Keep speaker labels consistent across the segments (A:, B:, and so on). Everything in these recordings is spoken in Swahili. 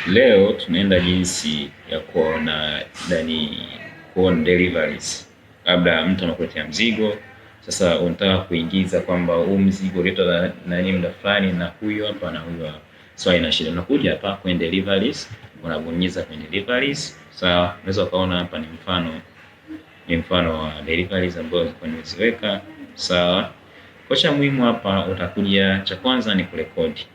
A: Leo tunaenda jinsi ya kuona deliveries. Labda mtu anakuletea mzigo, sasa unataka kuingiza kwamba huu mzigo uletwa na muda fulani na huyo hapa na huyo hapa. So ina shida, unakuja hapa kwenye deliveries, unabonyeza kwenye deliveries. Sawa, unaweza kaona hapa ni mfano wa deliveries ambazo ziko nimeziweka. Sawa, kwa cha muhimu hapa utakuja, cha kwanza ni kurekodi.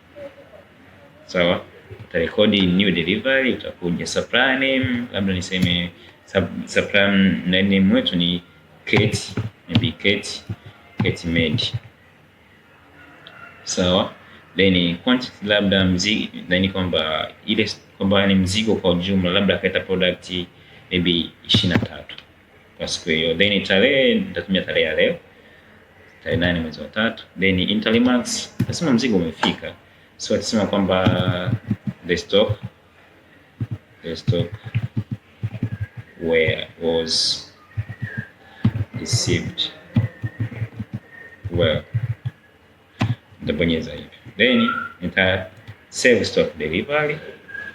A: Sawa, utarekodi new delivery, utakuja supplier name, labda niseme supplier name wetu ni Kate, maybe Kate Med. Sawa, then quantity labda mzigo, then kwamba ile kwamba ni mzigo kwa ujumla, labda kaita product maybe 23 kwa siku hiyo. Then tarehe nitatumia tarehe ya leo, tarehe 8 mwezi wa 3. Then interlimax nasema mzigo umefika, so atasema kwamba the stock was received well. Nitabonyeza hivi, then nita save stock delivery.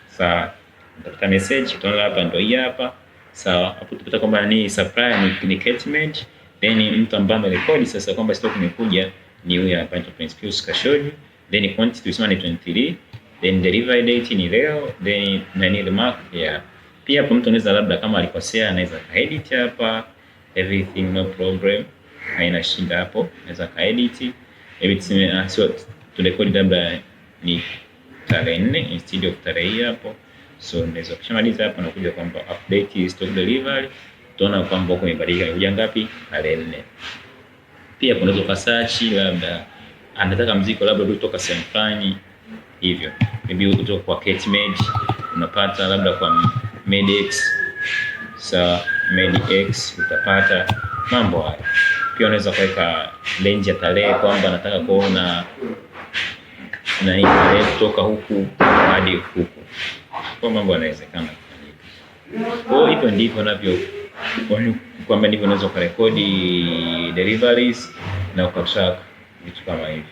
A: Sawa, nitapata message, utaona hapa ndio hii hapa. Sawa, hapo tutapata kwamba ni supplier ni Kate Med, then mtu ambaye amerekodi sasa kwamba stock imekuja ni huyu hapa, Prince Pius Kashodi. Then quantity tulisema ni 23, then delivery date ni leo, then the mark yeah. Pia hapo mtu anaweza labda kama alikosea anaweza kaedit hapa, everything no problem, haina shida hapo, anaweza kaedit. Maybe tuseme sio turekodi labda ni tarehe 4 instead of tarehe hii hapo. So unaweza kushamaliza hapo na kuja kwamba update stock delivery, utaona kwamba huko imebadilika kuja ngapi, tarehe 4. Pia unaweza kusearch labda anataka mzigo labda kutoka sehemu fulani hivyo, maybe kutoka kwa Kate Med unapata labda kwa Medex. Sawa, Medex utapata mambo haya. Pia unaweza kuweka range ya tarehe kwamba nataka kuona na hii tarehe kutoka huku hadi huku, kwa mambo yanawezekana kufanyika. Kwa hivyo ndivyo navyo kwamba ndivyo unaweza kurekodi deliveries na ukatrack vitu kama hivi.